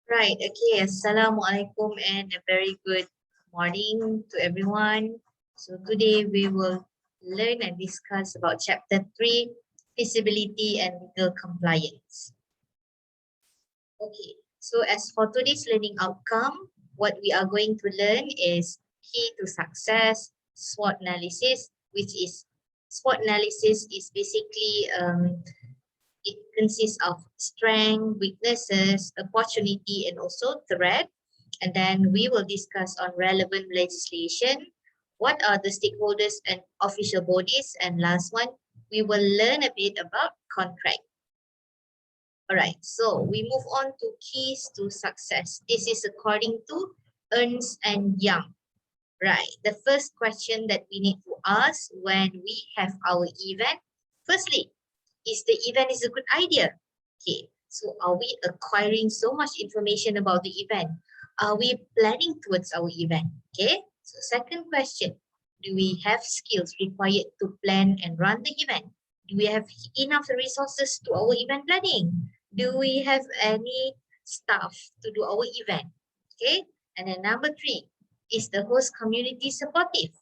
Right, okay. Assalamualaikum and a very good morning to everyone. So today we will learn and discuss about chapter 3, feasibility and legal compliance. Okay, so as for today's learning outcome, what we are going to learn is key to success, SWOT analysis, which is SWOT analysis is basically it consists of strength, weaknesses, opportunity, and also threat. And then we will discuss on relevant legislation, what are the stakeholders and official bodies, and last one, we will learn a bit about contract. All right, so we move on to keys to success. This is according to Ernst and Young. Right, the first question that we need to ask when we have our event, firstly, is the event is a good idea? Okay, so are we acquiring so much information about the event? Are we planning towards our event? Okay, so second question, do we have skills required to plan and run the event? Do we have enough resources to our event planning? Do we have any staff to do our event? Okay, and then number 3, is the host community supportive?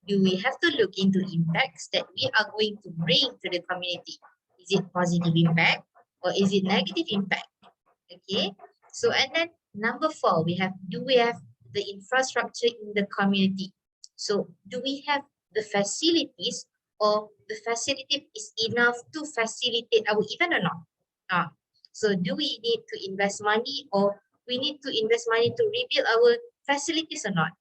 Do we have to look into impacts that we are going to bring to the community? Is it positive impact or is it negative impact? Okay, so and then number 4, do we have the infrastructure in the community? So do we have the facilities, or the facility is enough to facilitate our event or not? So do we need to invest money, or we need to invest money to rebuild our facilities or not?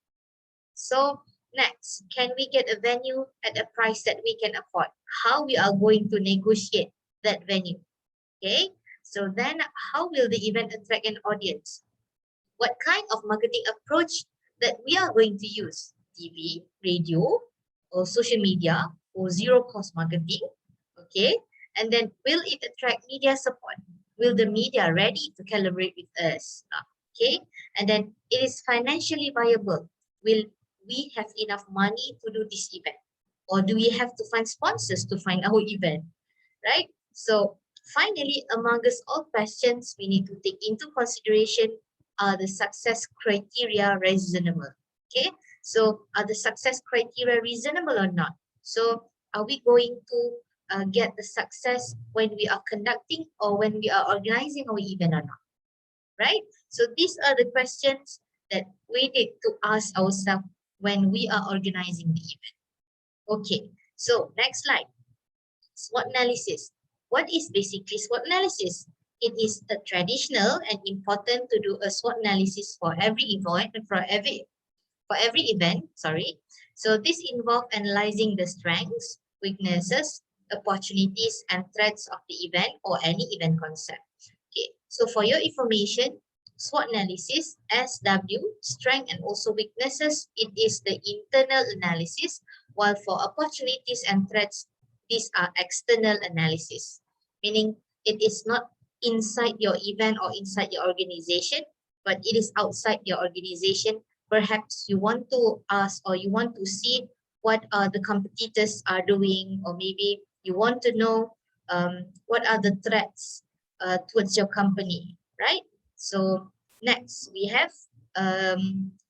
So next, can we get a venue at a price that we can afford? How we are going to negotiate that venue? Okay, so then how will the event attract an audience? What kind of marketing approach that we are going to use? TV, radio, or social media, or zero cost marketing? Okay, and then will it attract media support? Will the media ready to collaborate with us? Okay, and then it is financially viable. Will we have enough money to do this event, or do we have to find sponsors to find our event, right? So finally, among us all questions we need to take into consideration are the success criteria reasonable? Okay, so are the success criteria reasonable or not? So are we going to get the success when we are conducting or when we are organizing our event or not, right? So these are the questions that we need to ask ourselves when we are organizing the event. Okay, so next slide. SWOT analysis. What is basically SWOT analysis? It is a traditional and important to do a SWOT analysis for every event, sorry. So this involves analyzing the strengths, weaknesses, opportunities, and threats of the event or any event concept. Okay, so for your information, SWOT analysis, SW, strength and also weaknesses, it is the internal analysis, while for opportunities and threats, these are external analysis, meaning it is not inside your event or inside your organization, but it is outside your organization. Perhaps you want to ask or you want to see what the competitors are doing, or maybe you want to know what are the threats towards your company, right? So next we have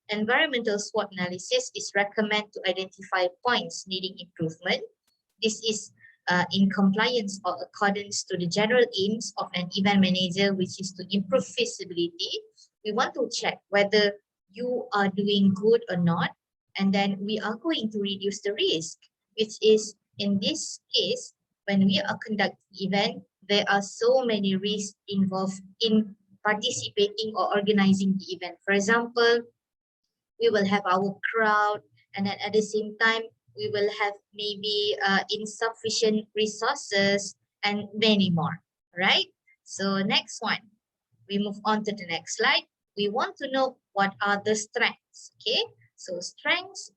environmental SWOT analysis is recommended to identify points needing improvement. This is in compliance or accordance to the general aims of an event manager, which is to improve feasibility. We want to check whether you are doing good or not, and then we are going to reduce the risk, which is in this case, when we are conducting event, there are so many risks involved in participating or organizing the event. For example, we will have our crowd, and then at the same time, we will have maybe insufficient resources and many more, right? So next one, we move on to the next slide. We want to know what are the strengths, okay? So strengths,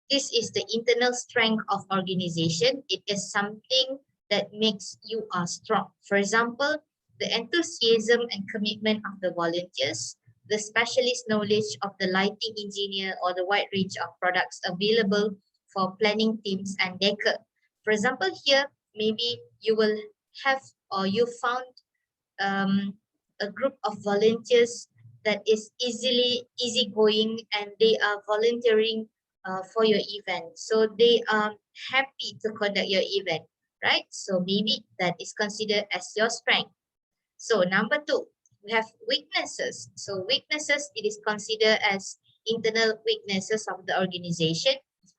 this is the internal strength of organization. It is something that makes you strong. For example, the enthusiasm and commitment of the volunteers, the specialist knowledge of the lighting engineer, or the wide range of products available for planning teams and decor. For example, here, maybe you will have, or you found a group of volunteers that is easygoing, and they are volunteering for your event. So they are happy to conduct your event, right? So maybe that is considered as your strength. So number two, we have weaknesses. So weaknesses, it is considered as internal weaknesses of the organization.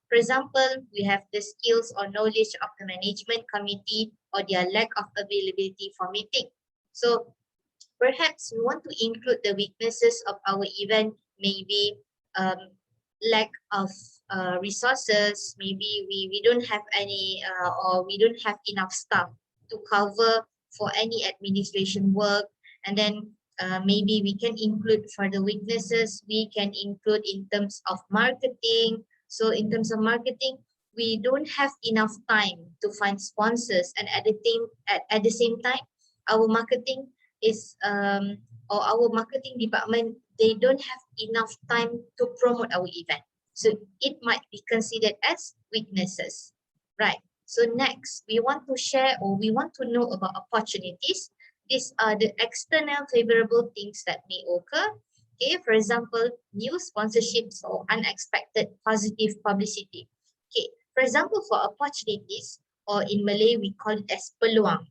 For example, we have the skills or knowledge of the management committee or their lack of availability for meeting. So perhaps we want to include the weaknesses of our event, maybe um, lack of resources, maybe we don't have any or we don't have enough staff to cover for any administration work. And then maybe we can include for the weaknesses, we can include in terms of marketing. So in terms of marketing, we don't have enough time to find sponsors, and at the same time, our marketing is or our marketing department, they don't have enough time to promote our event. So it might be considered as weaknesses, right? So next, we want to share or we want to know about opportunities. These are the external favorable things that may occur. Okay, for example, new sponsorships or unexpected positive publicity. Okay, for example, for opportunities, or in Malay, we call it as peluang.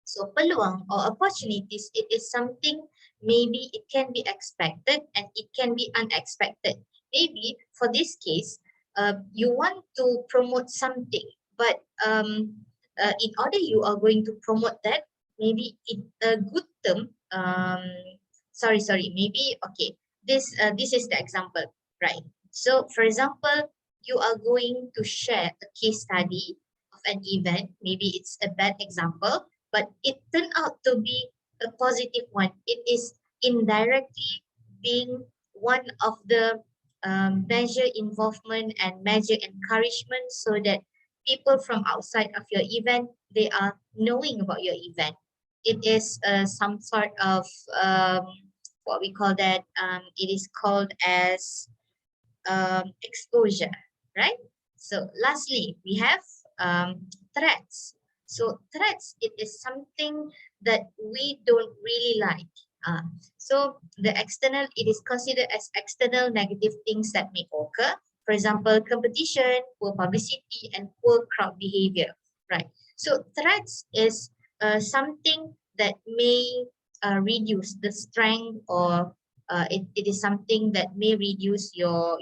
So peluang or opportunities, it is something maybe it can be expected and it can be unexpected. Maybe for this case, you want to promote something, but in order you are going to promote that, maybe it a good term. Maybe okay. This is the example, right? So for example, you are going to share a case study of an event. Maybe it's a bad example, but it turned out to be a positive one. It is indirectly being one of the measure involvement and measure encouragement, so that people from outside of your event, they are knowing about your event. It is some sort of what we call that. It is called as exposure, right? So lastly, we have threats. So threats, it is something that we don't really like. So the external, it is considered as external negative things that may occur. For example, competition, poor publicity, and poor crowd behavior, right? So threats is something that may reduce the strength, or it is something that may reduce your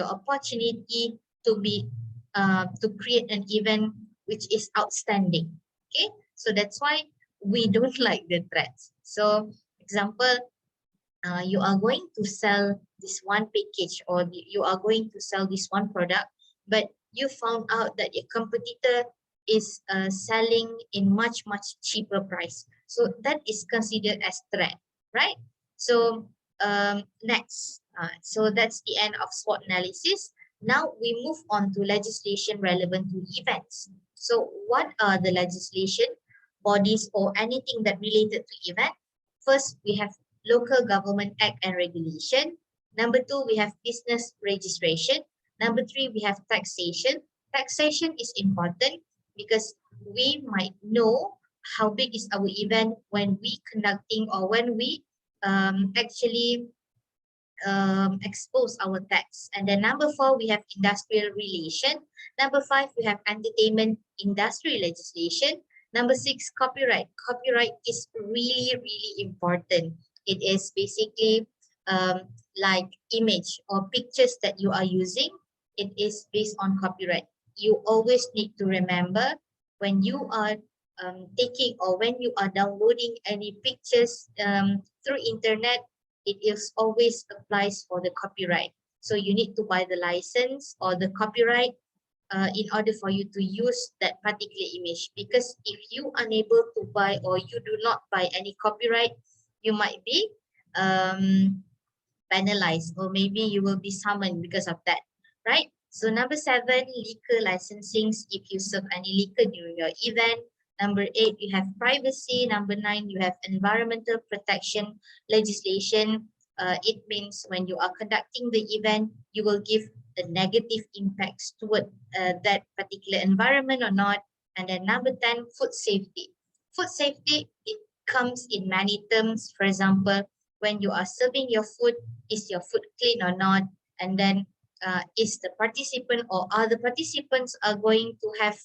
opportunity to be to create an event which is outstanding. Okay, so that's why we don't like the threats. So example, you are going to sell this one package, or you are going to sell this one product, but you found out that your competitor is selling in much cheaper price. So that is considered as threat, right? So next, so that's the end of SWOT analysis. Now we move on to legislation relevant to events. So what are the legislation bodies or anything that related to event? First, we have Local Government Act and Regulation. Number two, we have business registration. Number three, we have taxation. Taxation is important because we might know how big is our event when we conducting, or when we actually expose our tax. And then number four, we have industrial relation. Number five, we have entertainment industry legislation. Number six, copyright. Copyright is really important. It is basically like image or pictures that you are using. It is based on copyright. You always need to remember, when you are taking, or when you are downloading any pictures through internet, it is always applies for the copyright. So you need to buy the license or the copyright in order for you to use that particular image. Because if you are unable to buy, or you do not buy any copyright, you might be penalized, or maybe you will be summoned because of that, right? So number seven, liquor licensing, if you serve any liquor during your event. Number eight, you have privacy. Number nine, you have environmental protection legislation. It means when you are conducting the event, you will give the negative impacts toward that particular environment or not. And then number 10, food safety. Food safety, it comes in many terms. For example, when you are serving your food, is your food clean or not? And then is the participant or other participants are going to have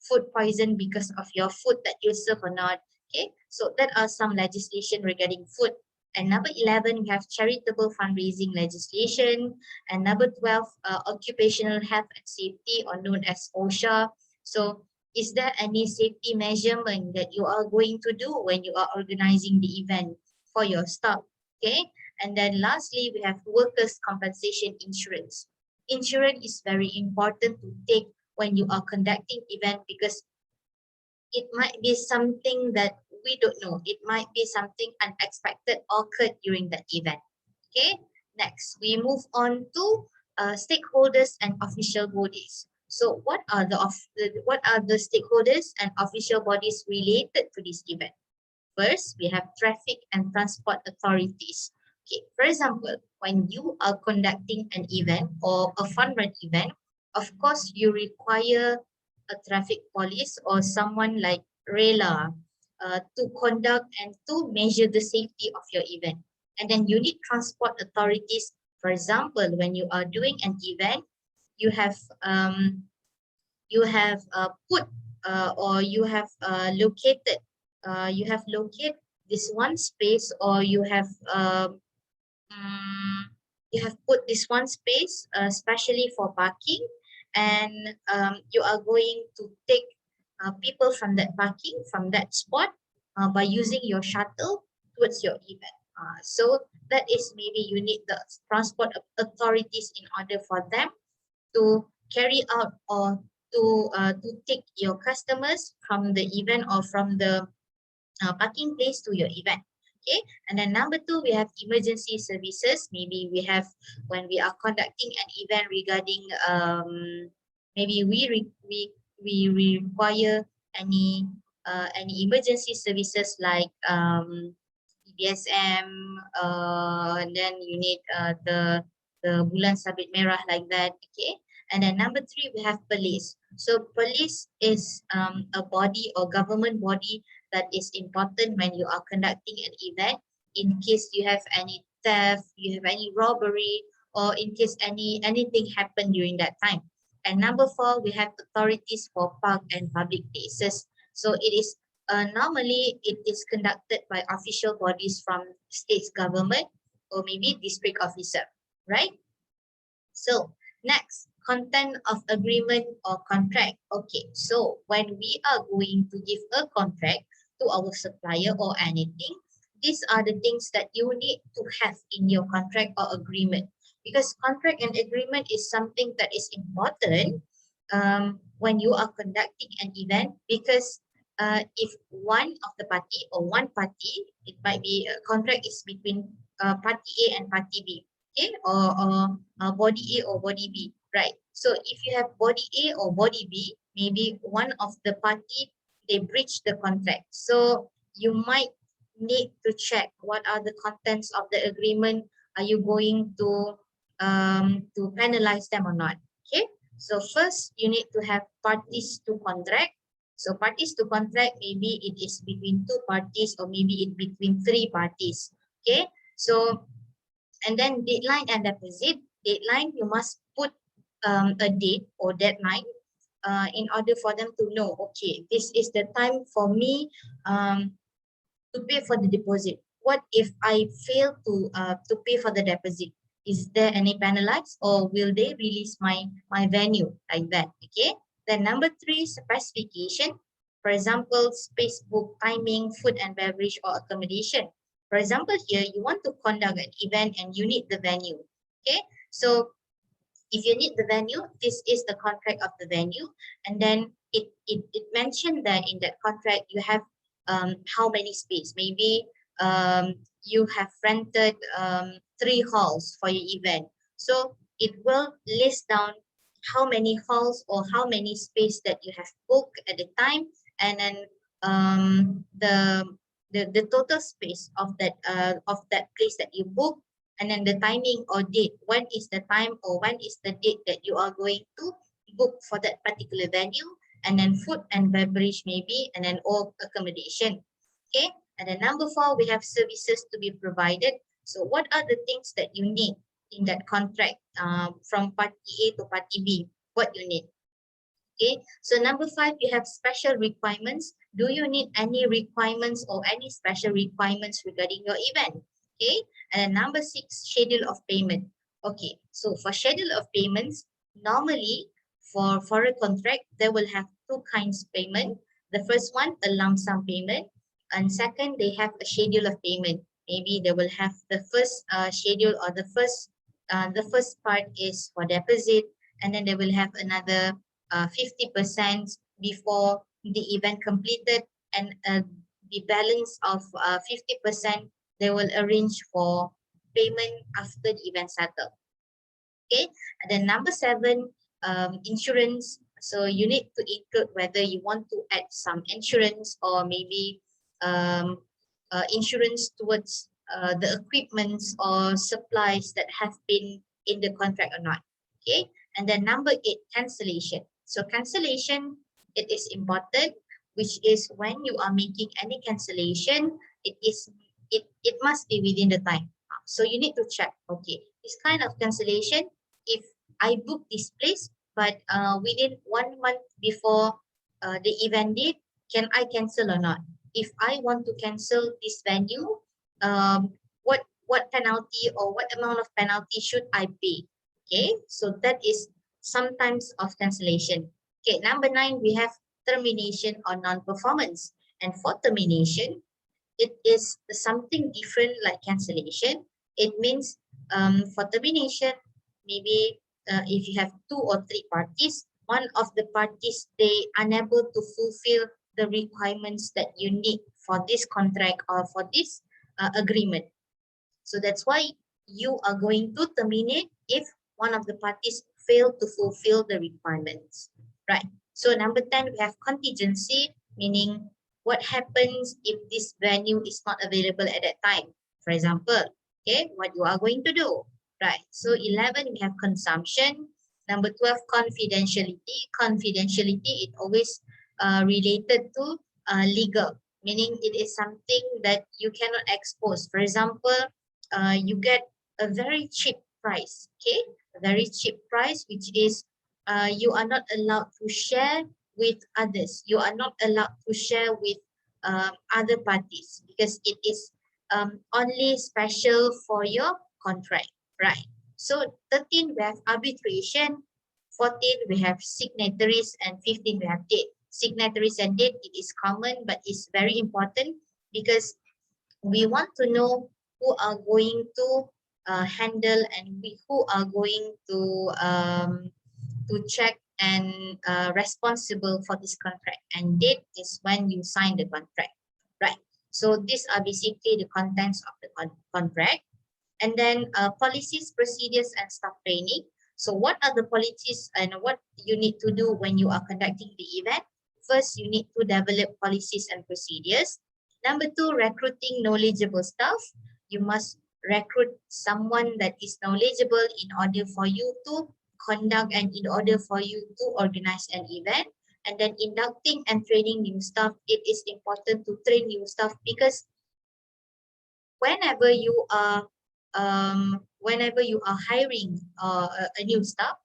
food poison because of your food that you serve or not? Okay, so that are some legislation regarding food. And number 11, we have charitable fundraising legislation. And number 12, occupational health and safety, or known as OSHA. So is there any safety measurement that you are going to do when you are organizing the event for your staff? Okay. And then lastly, we have workers' compensation insurance. Insurance is very important to take when you are conducting event, because it might be something that we don't know. It might be something unexpected occurred during that event. Okay, next we move on to stakeholders and official bodies. So what are the stakeholders and official bodies related to this event? First, we have traffic and transport authorities. Okay, for example, when you are conducting an event or a fun run event, of course, you require a traffic police or someone like RELA to conduct and to measure the safety of your event. And then you need transport authorities. For example, when you are doing an event, you have put or you have located this one space, or mm, you have put this one space especially for parking, and you are going to take people from that parking, from that spot, by using your shuttle towards your event. So that is, maybe you need the transport authorities in order for them to carry out or to take your customers from the event or from the parking place to your event. Okay, and then number 2, we have emergency services. Maybe we have, when we are conducting an event regarding maybe we require any emergency services like BSM, and then you need the bulan sabit merah, like that. Okay, and then number 3, we have police. So police is a body or government body that is important when you are conducting an event, in case you have any theft, you have any robbery, or in case anything happened during that time. And number 4, we have authorities for park and public places. So it is normally it is conducted by official bodies from state's government or maybe district officer, right? So next, content of agreement or contract. Okay, so when we are going to give a contract to our supplier or anything, these are the things that you need to have in your contract or agreement, because contract and agreement is something that is important when you are conducting an event, because if one of the party or one party, it might be a contract is between party A and party B, okay, or body A or body B, right? So if you have body A or body B, maybe one of the party, they breach the contract. So you might need to check what are the contents of the agreement. Are you going to penalize them or not? Okay. So first, you need to have parties to contract. So parties to contract, maybe it is between 2 parties or maybe it between 3 parties. Okay. So, and then deadline and deposit. Deadline, you must put a date or deadline in order for them to know, okay, this is the time for me to pay for the deposit. What if I fail to pay for the deposit? Is there any penalties, or will they release my venue, like that? Okay. Then number 3, specification. For example, space, book, timing, food and beverage, or accommodation. For example, here you want to conduct an event and you need the venue. Okay. So if you need the venue, this is the contract of the venue, and then it mentioned that in that contract you have how many space. Maybe you have rented 3 halls for your event, so it will list down how many halls or how many space that you have booked at the time, and then the total space of that place that you book, and then the timing or date. When is the time or when is the date that you are going to book for that particular venue, and then food and beverage maybe, and then all accommodation. Okay, And then number 4, we have services to be provided. So what are the things that you need in that contract from party A to party B? What you need? Okay, so number 5, you have special requirements. Do you need any requirements or any special requirements regarding your event? Okay, and then number 6, schedule of payment. Okay, so for schedule of payments, normally for a contract, they will have two kinds of payment. The first one, a lump sum payment, and second, they have a schedule of payment. Maybe they will have the first schedule, or the first part is for deposit, and then they will have another 50% before the event completed, and the balance of 50% they will arrange for payment after the event settled. Okay, and then number 7, insurance. So you need to include whether you want to add some insurance, or maybe um, insurance towards the equipments or supplies that have been in the contract or not. Okay, and then number 8, cancellation. So cancellation, it is important, which is when you are making any cancellation, it must be within the time. So you need to check, okay, this kind of cancellation, if I book this place, but within 1 month before the event date, can I cancel or not? If I want to cancel this venue, what penalty or what amount of penalty should I pay? Okay, so that is sometimes of cancellation. Okay, number 9, we have termination or non-performance. And for termination, it is something different like cancellation. It means for termination, maybe if you have 2 or 3 parties, one of the parties, they unable to fulfill the requirements that you need for this contract or for this agreement. So that's why you are going to terminate if one of the parties fail to fulfill the requirements, right? So number 10, we have contingency, meaning what happens if this venue is not available at that time. For example, okay, what you are going to do, right? So 11, we have consumption. Number 12, confidentiality. Confidentiality, it always related to legal, meaning it is something that you cannot expose. For example, you get a very cheap price, okay? A very cheap price, which is you are not allowed to share with others. You are not allowed to share with other parties, because it is only special for your contract, right? So 13, we have arbitration. 14, we have signatories, and 15, we have date. Signatories and date, it is common, but it's very important, because we want to know who are going to handle, and who are going to check and responsible for this contract. And date is when you sign the contract, right? So these are basically the contents of the contract. And then policies, procedures, and staff training. So what are the policies and what you need to do when you are conducting the event? First, you need to develop policies and procedures. Number 2, recruiting knowledgeable staff. You must recruit someone that is knowledgeable in order for you to conduct and in order for you to organize an event. And then inducting and training new staff. It is important to train new staff, because whenever you are hiring a new staff,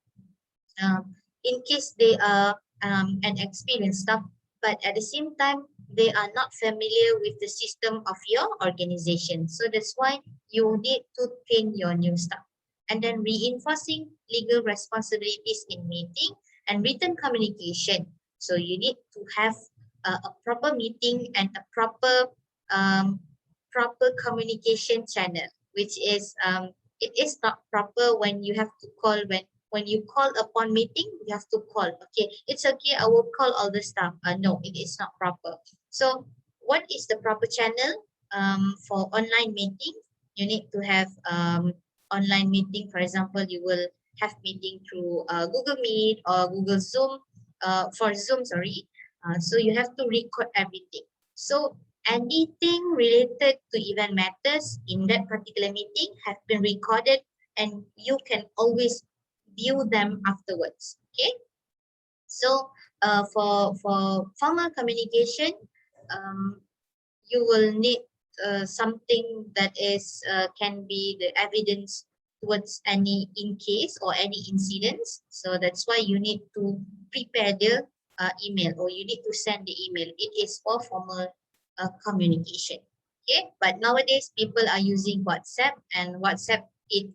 in case they are an experienced staff, but at the same time they are not familiar with the system of your organization, so that's why you need to train your new staff. And then reinforcing legal responsibilities in meeting and written communication. So you need to have a proper meeting and a proper communication channel, which is it is not proper when you have to call, when you call upon meeting, you have to call. Okay, it's okay, I will call all the staff. No, it is not proper. So what is the proper channel for online meeting? You need to have online meeting. For example, you will have meeting through Google Meet or Google Zoom, for Zoom, sorry. So you have to record everything. So anything related to event matters in that particular meeting have been recorded, and you can always view them afterwards. Okay, so for formal communication, um, you will need something that is can be the evidence towards any in case or any incidents. So that's why you need to prepare the email, or you need to send the email. It is for formal communication. Okay, but nowadays people are using WhatsApp, and WhatsApp, it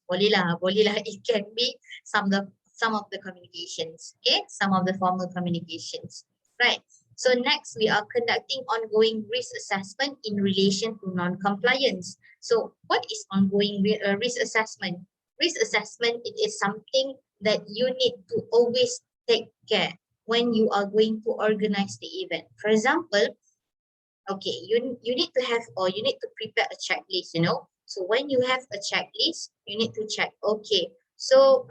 boleh lah, it can be some of the communications. Okay, some of the formal communications. Right. So next, we are conducting ongoing risk assessment in relation to non-compliance. So what is ongoing risk assessment? Risk assessment, it is something that you need to always take care when you are going to organize the event. For example, okay, you need to have, or you need to prepare a checklist, you know. So when you have a checklist, you need to check, okay, so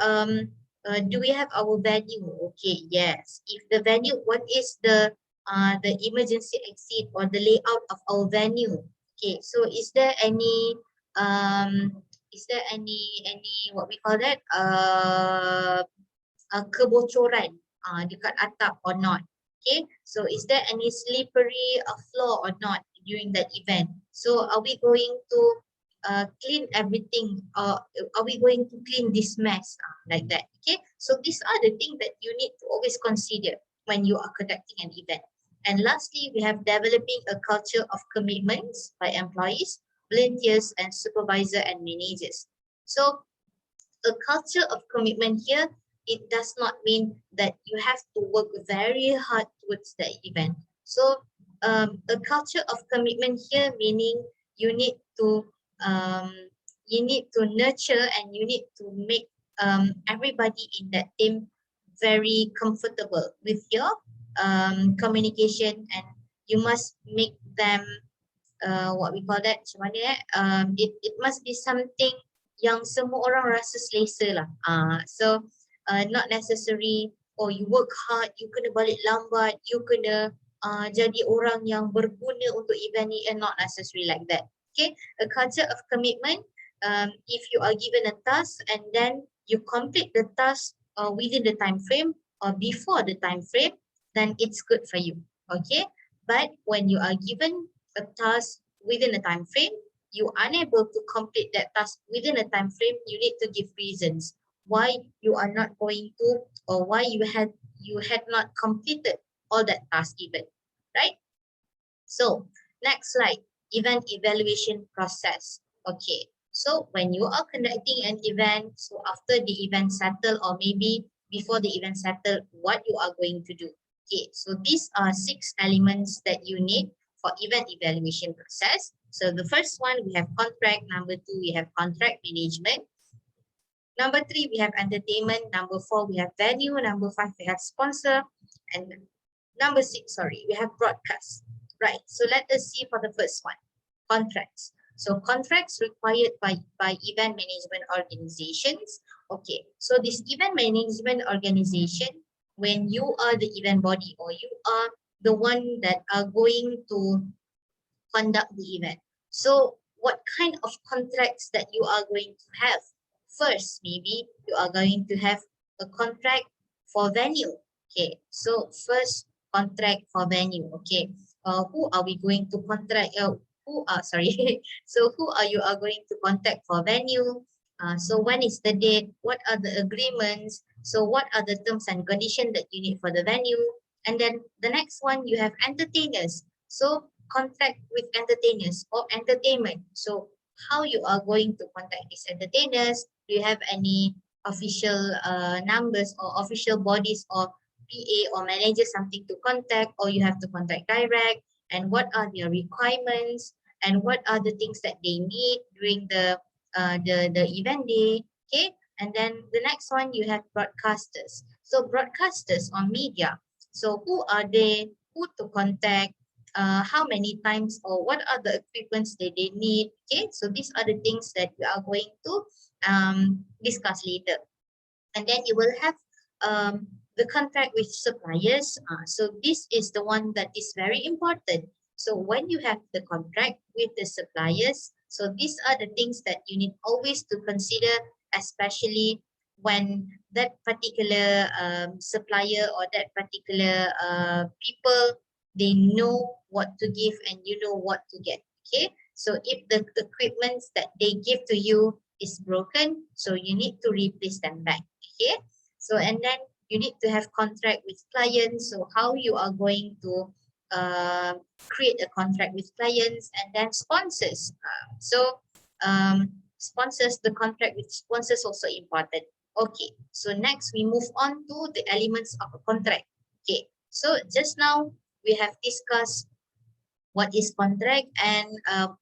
do we have our venue? Okay, yes. If the venue, what is the emergency exit or the layout of our venue? Okay, so is there any what we call that, kebocoran dekat atap or not? Okay, so is there any slippery floor or not during that event? So are we going to clean everything, or are we going to clean this mess, like that? Okay, so these are the things that you need to always consider when you are conducting an event. And lastly, we have developing a culture of commitments by employees, volunteers, and supervisor and managers. So a culture of commitment here, it does not mean that you have to work very hard towards the event. So a culture of commitment here, meaning you need to um, nurture, and you need to make everybody in that team very comfortable with your communication, and you must make them what we call that, macam mana it must be something yang semua orang rasa selesa lah. So not necessary, oh you work hard, you kena balik lambat, you kena jadi orang yang berguna untuk event ni, and not necessary like that. Okay, a culture of commitment, if you are given a task and then you complete the task within the time frame or before the time frame, then it's good for you. Okay, but when you are given a task within a time frame, you are unable to complete that task within a time frame, you need to give reasons why you are not going to, or why you had not completed all that task even, right? So next slide, event evaluation process. Okay, so when you are conducting an event, so after the event settle, or maybe before the event settle, what you are going to do? Okay, so these are 6 elements that you need for event evaluation process. So the first one, we have contract. Number 2, we have contract management. Number 3, we have entertainment. Number 4, we have venue. Number 5, we have sponsor. And number 6, sorry, we have broadcast. Right, so let us see for the first one, contracts. So contracts required by event management organizations. Okay, so this event management organization, when you are the event body, or you are the one that are going to conduct the event. So what kind of contracts that you are going to have? First, maybe you are going to have a contract for venue. Okay, so first, contract for venue. Okay, who are we going to contract? So who are you are going to contact for venue? So when is the date? What are the agreements? So what are the terms and conditions that you need for the venue? And then the next one, you have entertainers. So contract with entertainers or entertainment. So how you are going to contact these entertainers? Do you have any official numbers or official bodies or PA or manager, something to contact, or you have to contact direct? And what are their requirements? And what are the things that they need during the event day? Okay, and then the next one, you have broadcasters. So broadcasters on media. So who are they? Who to contact? How many times, or what are the equipments that they need? Okay, so these are the things that we are going to discuss later. And then you will have the contract with suppliers. So this is the one that is very important. So when you have the contract with the suppliers, so these are the things that you need always to consider, especially when that particular supplier or that particular people they know what to give and you know what to get. Okay, so if the equipment that they give to you is broken, so you need to replace them back. Okay, so and then you need to have contract with clients. So how you are going to uh, create a contract with clients, and then sponsors. Sponsors, the contract with sponsors also important. Okay, so next we move on to the elements of a contract. Okay, so just now we have discussed what is contract and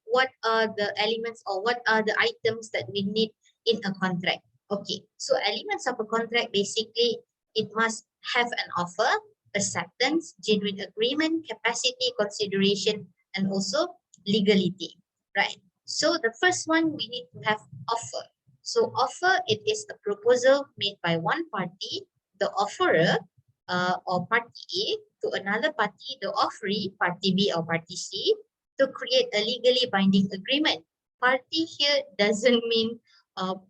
what are the elements or what are the items that we need in a contract. Okay, so elements of a contract, basically it must have an offer, acceptance, genuine agreement, capacity, consideration, and also legality, right? So the first one, we need to have offer. So offer, it is a proposal made by one party, the offerer, or party A, to another party, the offeree, party B or party C, to create a legally binding agreement. Party here doesn't mean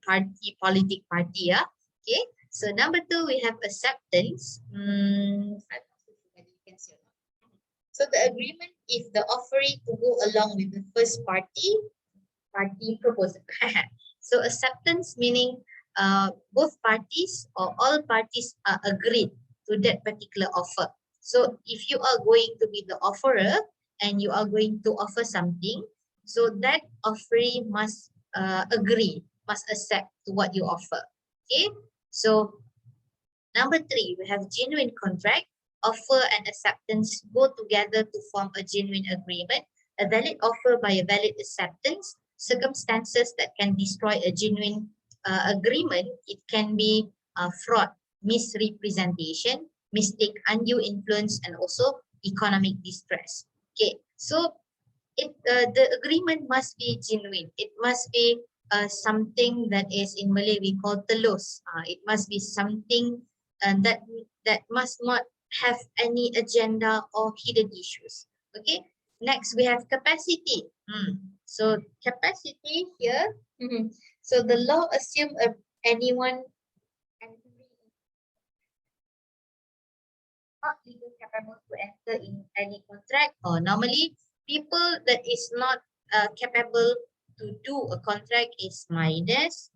party, politic party. Yeah? Okay. So number two, we have acceptance. So the agreement is the offeree to go along with the first party proposal. So acceptance meaning both parties or all parties are agreed to that particular offer. So if you are going to be the offerer and you are going to offer something, so that offeree must agree, must accept to what you offer. Okay. So number three, we have genuine contract. Offer and acceptance go together to form a genuine agreement. A valid offer by a valid acceptance. Circumstances that can destroy a genuine agreement. It can be fraud, misrepresentation, mistake, undue influence, and also economic distress. Okay, so the agreement must be genuine. It must be something that is in Malay we call telus. It must be something that must not have any agenda or hidden issues. Okay. Next we have capacity. So capacity here. So the law assume anyone not legally capable to enter in any contract, or normally people that is not capable to do a contract is minors,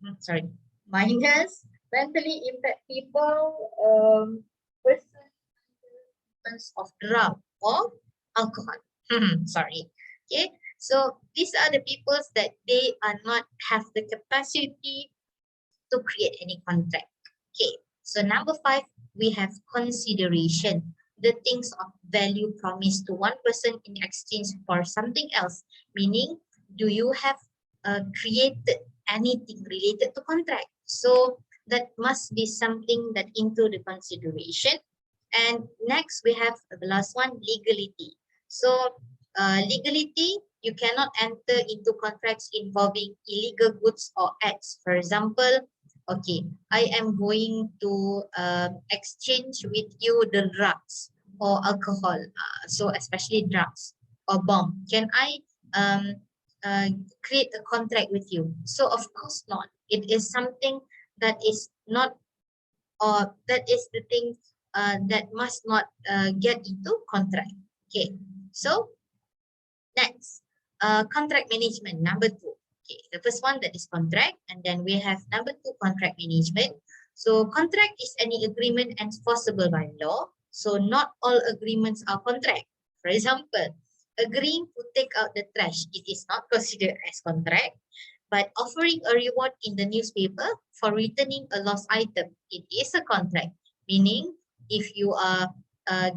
mentally impaired people, persons of drug or alcohol. Sorry. Okay. So these are the peoples that they are not have the capacity to create any contract. Okay, so number five, we have consideration. The things of value promised to one person in exchange for something else. Meaning, do you have created anything related to contract? So that must be something that into the consideration. And next, we have the last one, legality. So legality, you cannot enter into contracts involving illegal goods or acts. For example, okay, I am going to exchange with you the drugs or alcohol, so especially drugs or bomb. Can I um, create a contract with you? So of course not. It is something that is not, or that is the thing that must not get into contract. Okay, so next, contract management, number two. Okay, the first one that is contract, and then we have number two, contract management. So contract is any agreement enforceable by law. So not all agreements are contract. For example, agreeing to take out the trash, it is not considered as contract. But offering a reward in the newspaper for returning a lost item, it is a contract. Meaning, if you are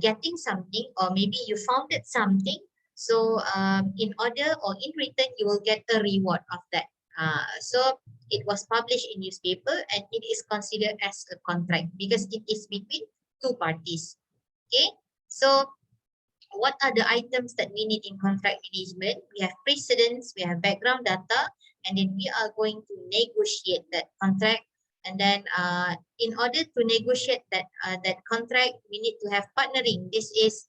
getting something, or maybe you founded something, so in order or in return, you will get a reward of that. So it was published in newspaper and it is considered as a contract because it is between two parties. Okay, so what are the items that we need in contract management? We have precedents, we have background data, and then we are going to negotiate that contract. And then in order to negotiate that contract, we need to have partnering. This is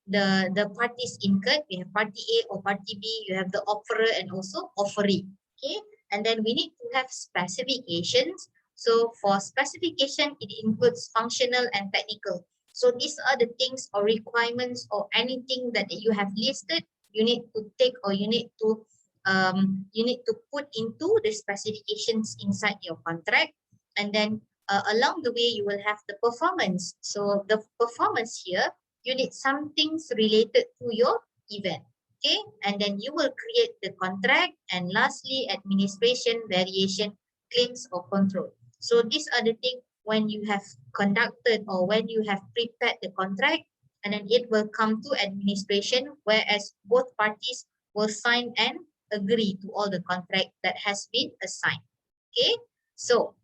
the parties incurred. We have party A or party B, you have the offerer and also offeree. Okay, and then we need to have specifications. So for specification, it includes functional and technical. So these are the things or requirements or anything that you have listed, you need to take, or you need to put into the specifications inside your contract. And then along the way you will have the performance. So the performance here, you need some things related to your event. Okay, and then you will create the contract, and lastly administration, variation, claims or control. So these are the things when you have conducted or when you have prepared the contract, and then it will come to administration, whereas both parties will sign and agree to all the contract that has been assigned. Okay, so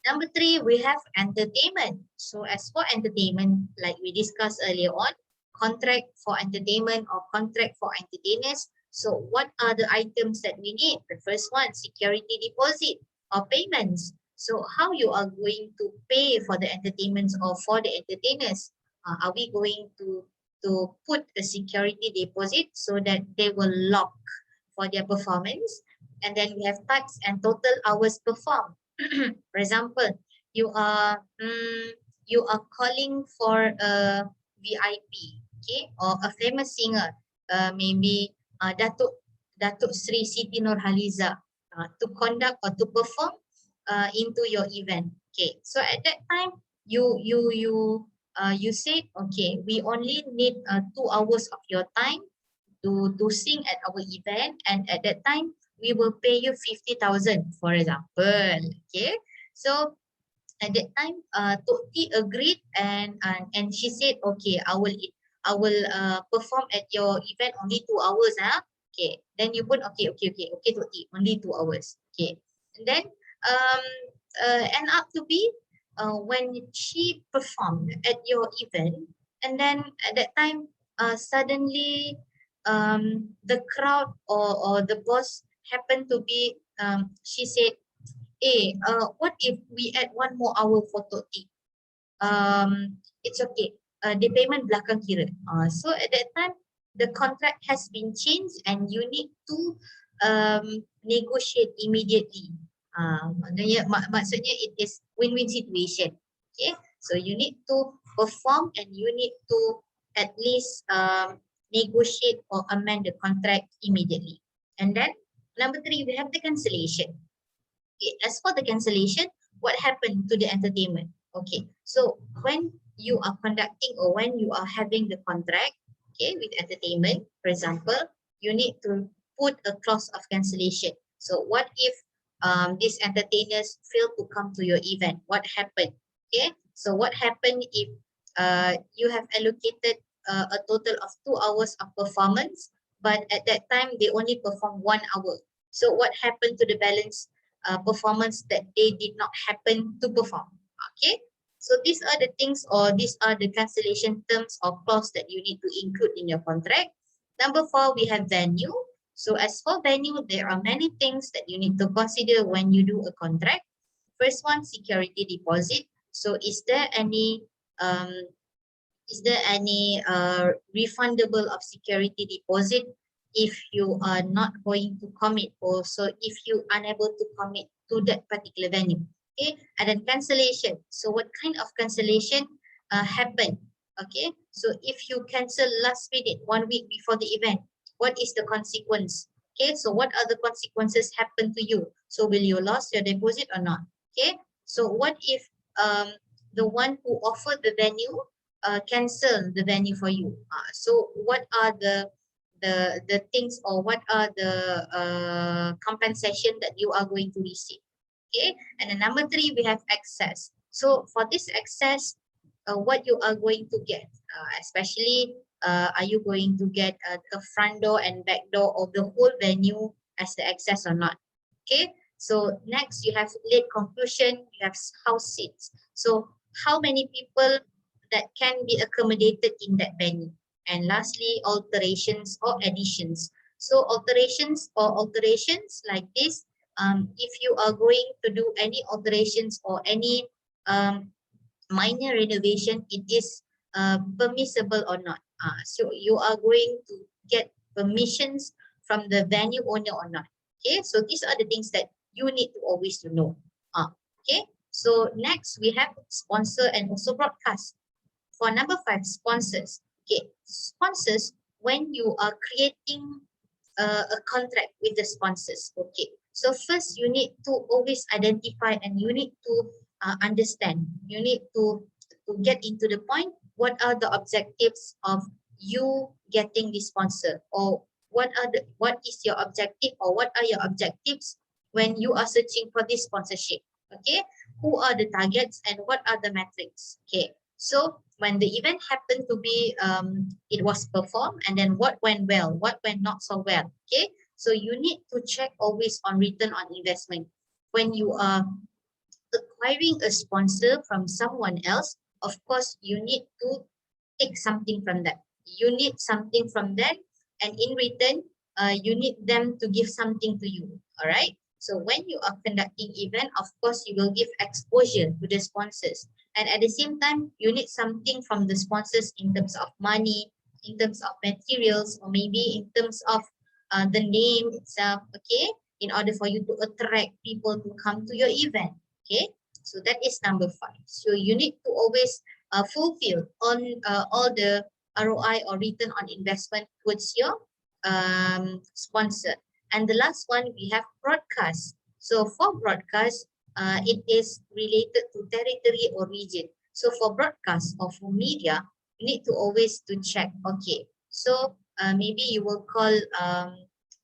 number 3, we have entertainment. So as for entertainment, like we discussed earlier on, contract for entertainment or contract for entertainers. So what are the items that we need? The first one, security deposit or payments. So how you are going to pay for the entertainments or for the entertainers? Are we going to put a security deposit so that they will lock for their performance? And then we have types and total hours performed. For example, you are calling for a VIP, okay, or a famous singer, maybe Datuk Sri Siti Nurhaliza, to conduct or to perform into your event. Okay, so at that time you said, okay, we only need 2 hours of your time to sing at our event, and at that time we will pay you 50,000, for example. Okay, so at that time Toti agreed, and she said, okay, I will perform at your event only 2 hours. Okay, then you put, okay Toti, only 2 hours. Okay, and then um end up to be when she performed at your event, and then at that time suddenly the crowd or the boss happened to be, she said, what if we add 1 more hour for Toti? It's okay. The payment belakang kira. So at that time, the contract has been changed, and you need to negotiate immediately. Maksudnya it is win-win situation. Okay, so you need to perform, and you need to at least negotiate or amend the contract immediately. And then number 3, we have the cancellation. Okay, as for the cancellation, what happened to the entertainment? Okay, so when you are conducting or when you are having the contract, okay, with entertainment, for example, you need to put a clause of cancellation. So what if these entertainers fail to come to your event? What happened? Okay, so what happened if you have allocated a total of 2 hours of performance, but at that time they only perform 1 hour? So what happened to the balance performance that they did not happen to perform? Okay, so these are the things, or these are the cancellation terms or clause that you need to include in your contract. Number 4, we have venue. So as for venue, there are many things that you need to consider when you do a contract. First one, security deposit. So um, is there any refundable of security deposit if you are not going to commit, or so if you unable to commit to that particular venue? Okay, and then cancellation. So what kind of cancellation happen? Okay, so if you cancel last minute 1 week before the event, what is the consequence? Okay, so what are the consequences happen to you? So will you lose your deposit or not? Okay, so what if the one who offered the venue cancel the venue for you? So what are the things, or what are the compensation that you are going to receive? Okay, and then number 3, we have access. So for this access, what you are going to get, especially are you going to get a front door and back door of the whole venue as the access or not? Okay, so next you have late conclusion, you have house seats. So how many people that can be accommodated in that venue? And lastly, alterations or additions. So alterations like this, if you are going to do any alterations or any minor renovation, it is permissible or not. So you are going to get permissions from the venue owner or not. Okay, so these are the things that you need to always know. Okay, so next we have sponsor and also broadcast. For number 5, sponsors. Okay, sponsors, when you are creating a contract with the sponsors. Okay, so first you need to always identify and you need to understand. You need to get into the point. What are the objectives of you getting the sponsor, or what is your objective, or what are your objectives when you are searching for this sponsorship? Okay, who are the targets and what are the metrics? Okay, so when the event happened to be it was performed, and then what went well, what went not so well. Okay, so you need to check always on return on investment when you are acquiring a sponsor from someone else. Of course you need to take something from them. You need something from them, and in return, you need them to give something to you. All right. So when you are conducting event, of course, you will give exposure to the sponsors, and at the same time, you need something from the sponsors in terms of money, in terms of materials, or maybe in terms of the name itself. Okay, in order for you to attract people to come to your event. Okay, so that is number 5. So you need to always fulfill on all the ROI or return on investment towards your sponsor. And the last one, we have broadcast. So for broadcast, it is related to territory or region. So for broadcast or for media, you need to always to check. Okay, so maybe you will call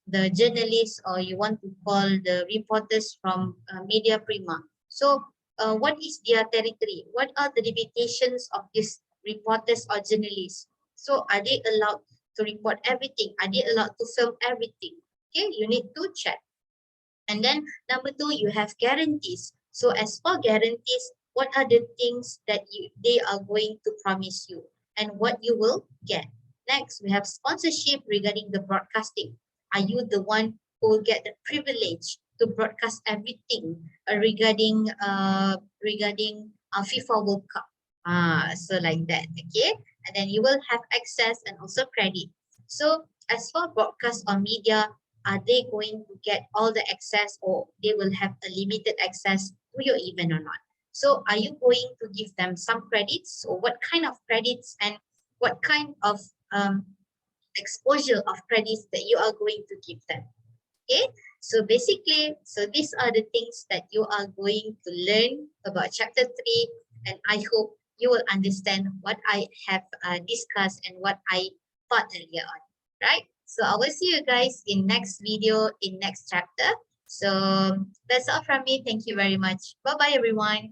the journalists, or you want to call the reporters from Media Prima. So what is their territory? What are the limitations of these reporters or journalists? So are they allowed to report everything? Are they allowed to film everything? Okay, you need to check. And then number 2, you have guarantees. So as for guarantees, what are the things that they are going to promise you and what you will get? Next, we have sponsorship regarding the broadcasting. Are you the one who will get the privilege to broadcast everything regarding FIFA World Cup? So like that, okay? And then you will have access and also credit. So as for broadcast or media, are they going to get all the access, or they will have a limited access to your event or not? So are you going to give them some credits, or what kind of credits and what kind of exposure of credits that you are going to give them? Okay, so basically, so these are the things that you are going to learn about chapter 3, and I hope you will understand what I have discussed and what I taught earlier on, right? So I will see you guys in next video, in next chapter. So that's all from me. Thank you very much. Bye-bye, everyone.